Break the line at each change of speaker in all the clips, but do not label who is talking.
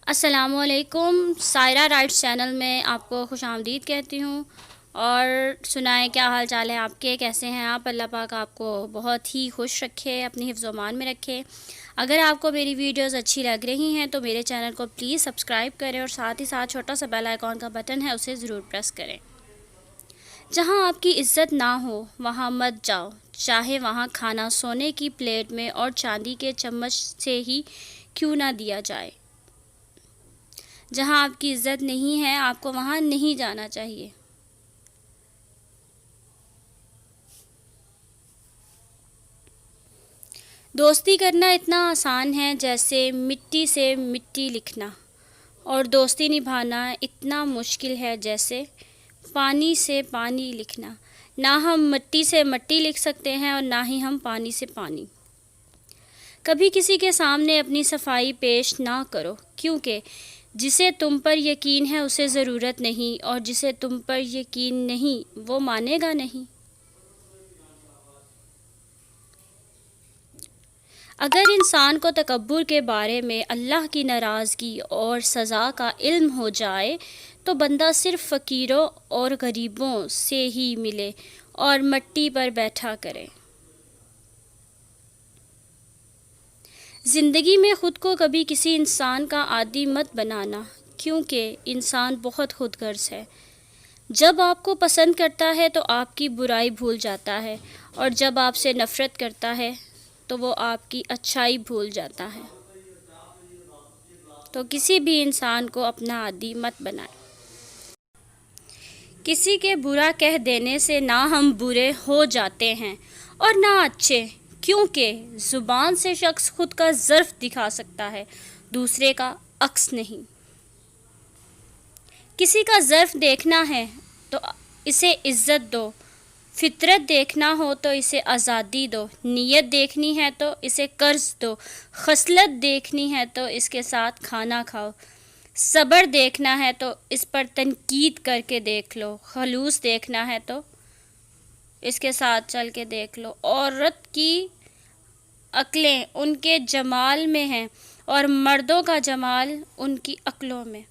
السلام علیکم، Saira rights channel میں آپ کو خوش آمدید کہتی ہوں۔ اور سنائیں کیا حال چال ہے آپ کے، کیسے ہیں آپ؟ اللہ پاک آپ کو بہت ہی خوش رکھے، اپنی حفظ و امان میں رکھے۔ اگر آپ کو میری ویڈیوز اچھی لگ رہی ہیں تو میرے چینل کو پلیز سبسکرائب کریں اور ساتھ ہی ساتھ چھوٹا سا بیل آئیکن کا بٹن ہے اسے ضرور پریس کریں۔ جہاں آپ کی عزت نہ ہو وہاں مت جاؤ، چاہے وہاں کھانا سونے کی پلیٹ میں اور چاندی کے چمچ سے ہی کیوں نہ دیا جائے۔ جہاں آپ کی عزت نہیں ہے آپ کو وہاں نہیں جانا چاہیے۔ دوستی کرنا اتنا آسان ہے جیسے مٹی سے مٹی لکھنا، اور دوستی نبھانا اتنا مشکل ہے جیسے پانی سے پانی لکھنا۔ نہ ہم مٹی سے مٹی لکھ سکتے ہیں اور نہ ہی ہم پانی سے پانی۔ کبھی کسی کے سامنے اپنی صفائی پیش نہ کرو، کیونکہ جسے تم پر یقین ہے اسے ضرورت نہیں، اور جسے تم پر یقین نہیں وہ مانے گا نہیں۔ اگر انسان کو تکبر کے بارے میں اللہ کی ناراضگی اور سزا کا علم ہو جائے تو بندہ صرف فقیروں اور غریبوں سے ہی ملے اور مٹی پر بیٹھا کرے۔ زندگی میں خود کو کبھی کسی انسان کا عادی مت بنانا، کیونکہ انسان بہت خود غرض ہے۔ جب آپ کو پسند کرتا ہے تو آپ کی برائی بھول جاتا ہے، اور جب آپ سے نفرت کرتا ہے تو وہ آپ کی اچھائی بھول جاتا ہے۔ تو کسی بھی انسان کو اپنا عادی مت بنائیں۔ کسی کے برا کہہ دینے سے نہ ہم برے ہو جاتے ہیں اور نہ اچھے، کیونکہ زبان سے شخص خود کا ظرف دکھا سکتا ہے، دوسرے کا عکس نہیں۔ کسی کا ظرف دیکھنا ہے تو اسے عزت دو، فطرت دیکھنا ہو تو اسے آزادی دو، نیت دیکھنی ہے تو اسے قرض دو، خصلت دیکھنی ہے تو اس کے ساتھ کھانا کھاؤ، صبر دیکھنا ہے تو اس پر تنقید کر کے دیکھ لو، خلوص دیکھنا ہے تو اس کے ساتھ چل کے دیکھ لو۔ عورت کی عقلیں ان کے جمال میں ہیں اور مردوں کا جمال ان کی عقلوں میں۔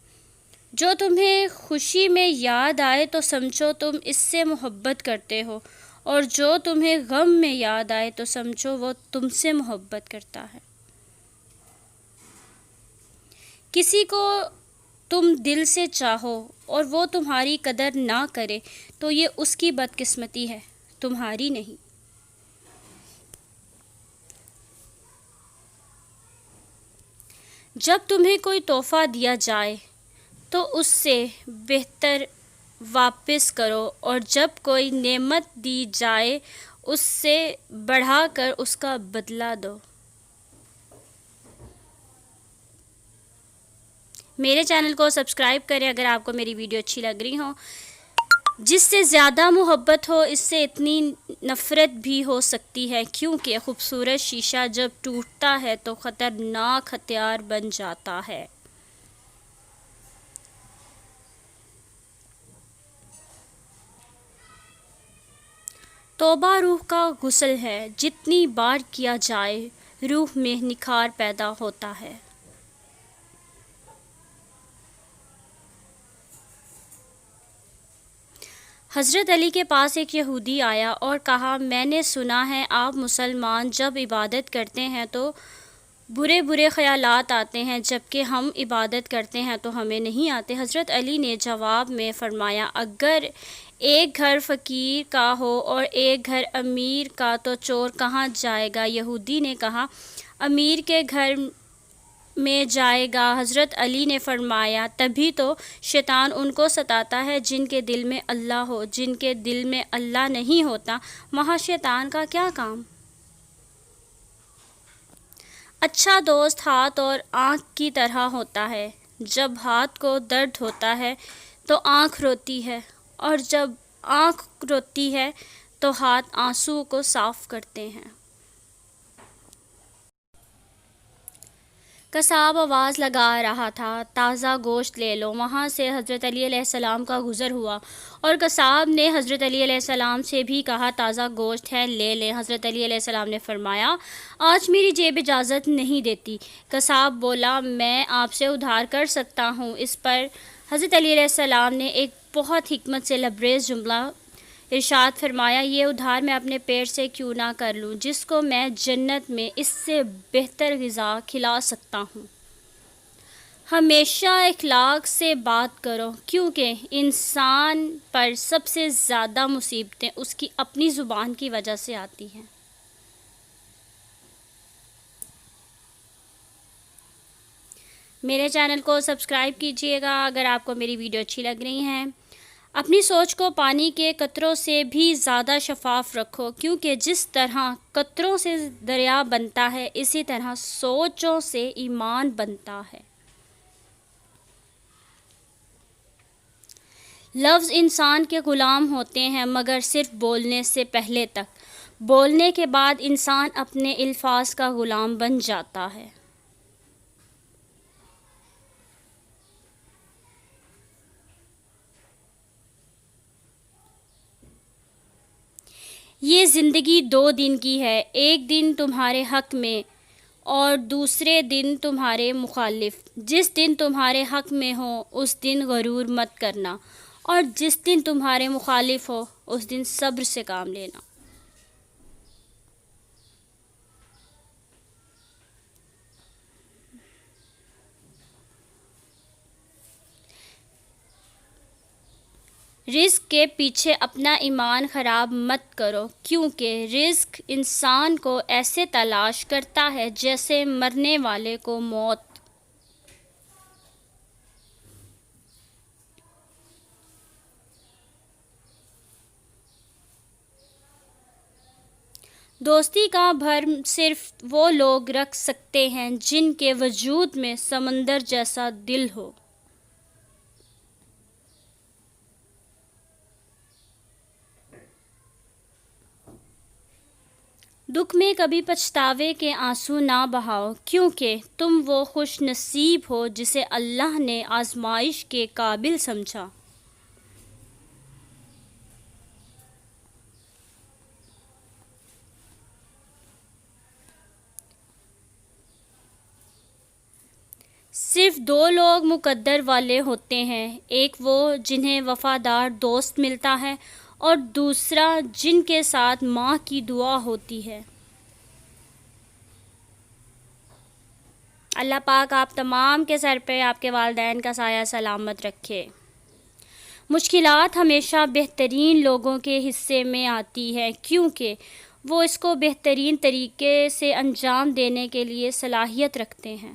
جو تمہیں خوشی میں یاد آئے تو سمجھو تم اس سے محبت کرتے ہو، اور جو تمہیں غم میں یاد آئے تو سمجھو وہ تم سے محبت کرتا ہے۔ کسی کو تم دل سے چاہو اور وہ تمہاری قدر نہ کرے تو یہ اس کی بدقسمتی ہے، تمہاری نہیں۔ جب تمہیں کوئی تحفہ دیا جائے تو اس سے بہتر واپس کرو، اور جب کوئی نعمت دی جائے اس سے بڑھا کر اس کا بدلہ دو۔ میرے چینل کو سبسکرائب کریں اگر آپ کو میری ویڈیو اچھی لگ رہی ہو۔ جس سے زیادہ محبت ہو اس سے اتنی نفرت بھی ہو سکتی ہے، کیونکہ خوبصورت شیشہ جب ٹوٹتا ہے تو خطرناک ہتھیار بن جاتا ہے۔ توبہ روح کا غسل ہے، جتنی بار کیا جائے روح میں نکھار پیدا ہوتا ہے۔ حضرت علی کے پاس ایک یہودی آیا اور کہا، میں نے سنا ہے آپ مسلمان جب عبادت کرتے ہیں تو برے برے خیالات آتے ہیں، جبکہ ہم عبادت کرتے ہیں تو ہمیں نہیں آتے۔ حضرت علی نے جواب میں فرمایا، اگر ایک گھر فقیر کا ہو اور ایک گھر امیر کا تو چور کہاں جائے گا؟ یہودی نے کہا، امیر کے گھر میں جائے گا۔ حضرت علی نے فرمایا، تبھی تو شیطان ان کو ستاتا ہے جن کے دل میں اللہ ہو، جن کے دل میں اللہ نہیں ہوتا وہاں شیطان کا کیا کام؟ اچھا دوست ہاتھ اور آنکھ کی طرح ہوتا ہے، جب ہاتھ کو درد ہوتا ہے تو آنکھ روتی ہے، اور جب آنکھ روتی ہے تو ہاتھ آنسو کو صاف کرتے ہیں۔ قصاب آواز لگا رہا تھا، تازہ گوشت لے لو۔ وہاں سے حضرت علی علیہ السلام کا گزر ہوا اور قصاب نے حضرت علی علیہ السلام سے بھی کہا تازہ گوشت ہے، لے لیں۔ حضرت علی علیہ السلام نے فرمایا آج میری جیب اجازت نہیں دیتی۔ قصاب بولا میں آپ سے ادھار کر سکتا ہوں۔ اس پر حضرت علی علیہ السلام نے ایک بہت حکمت سے لبریز جملہ ارشاد فرمایا، یہ ادھار میں اپنے پیٹ سے کیوں نہ کر لوں جس کو میں جنت میں اس سے بہتر غذا کھلا سکتا ہوں۔ ہمیشہ اخلاق سے بات کرو کیونکہ انسان پر سب سے زیادہ مصیبتیں اس کی اپنی زبان کی وجہ سے آتی ہیں۔ میرے چینل کو سبسکرائب کیجیے گا اگر آپ کو میری ویڈیو اچھی لگ رہی ہیں۔ اپنی سوچ کو پانی کے قطروں سے بھی زیادہ شفاف رکھو کیونکہ جس طرح قطروں سے دریا بنتا ہے اسی طرح سوچوں سے ایمان بنتا ہے۔ لفظ انسان کے غلام ہوتے ہیں مگر صرف بولنے سے پہلے تک، بولنے کے بعد انسان اپنے الفاظ کا غلام بن جاتا ہے۔ یہ زندگی 2 دن کی ہے، ایک دن تمہارے حق میں اور دوسرے دن تمہارے مخالف۔ جس دن تمہارے حق میں ہو اس دن غرور مت کرنا اور جس دن تمہارے مخالف ہو اس دن صبر سے کام لینا۔ رزق کے پیچھے اپنا ایمان خراب مت کرو کیونکہ رزق انسان کو ایسے تلاش کرتا ہے جیسے مرنے والے کو موت۔ دوستی کا بھرم صرف وہ لوگ رکھ سکتے ہیں جن کے وجود میں سمندر جیسا دل ہو۔ دکھ میں کبھی پچھتاوے کے آنسو نہ بہاؤ کیونکہ تم وہ خوش نصیب ہو جسے اللہ نے آزمائش کے قابل سمجھا۔ صرف 2 لوگ مقدر والے ہوتے ہیں، ایک وہ جنہیں وفادار دوست ملتا ہے اور دوسرا جن کے ساتھ ماں کی دعا ہوتی ہے۔ اللہ پاک آپ تمام کے سر پہ آپ کے والدین کا سایہ سلامت رکھے۔ مشکلات ہمیشہ بہترین لوگوں کے حصے میں آتی ہے کیونکہ وہ اس کو بہترین طریقے سے انجام دینے کے لیے صلاحیت رکھتے ہیں۔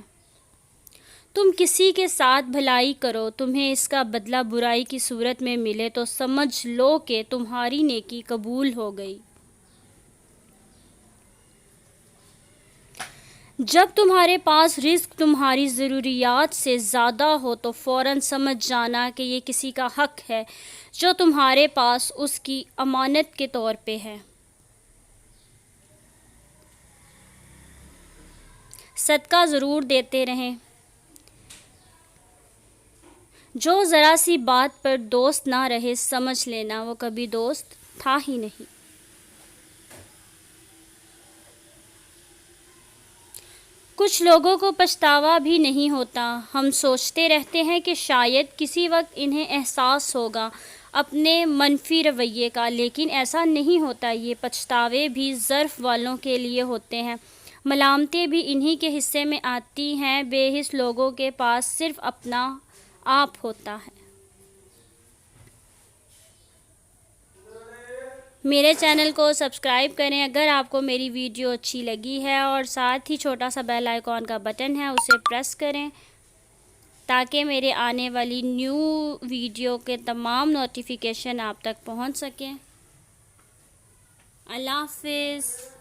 تم کسی کے ساتھ بھلائی کرو، تمہیں اس کا بدلہ برائی کی صورت میں ملے تو سمجھ لو کہ تمہاری نیکی قبول ہو گئی۔ جب تمہارے پاس رزق تمہاری ضروریات سے زیادہ ہو تو فوراً سمجھ جانا کہ یہ کسی کا حق ہے جو تمہارے پاس اس کی امانت کے طور پہ ہے۔ صدقہ ضرور دیتے رہیں۔ جو ذرا سی بات پر دوست نہ رہے سمجھ لینا وہ کبھی دوست تھا ہی نہیں۔ کچھ لوگوں کو پچھتاوا بھی نہیں ہوتا، ہم سوچتے رہتے ہیں کہ شاید کسی وقت انہیں احساس ہوگا اپنے منفی رویے کا، لیکن ایسا نہیں ہوتا۔ یہ پچھتاوے بھی ظرف والوں کے لیے ہوتے ہیں، ملامتیں بھی انہی کے حصے میں آتی ہیں۔ بے حس لوگوں کے پاس صرف اپنا آپ ہوتا ہے۔ میرے چینل کو سبسکرائب کریں اگر آپ کو میری ویڈیو اچھی لگی ہے اور ساتھ ہی چھوٹا سا بیل آئیکن کا بٹن ہے اسے پریس کریں تاکہ میرے آنے والی نیو ویڈیو کے تمام نوٹیفیکیشن آپ تک پہنچ سکیں۔ اللہ حافظ۔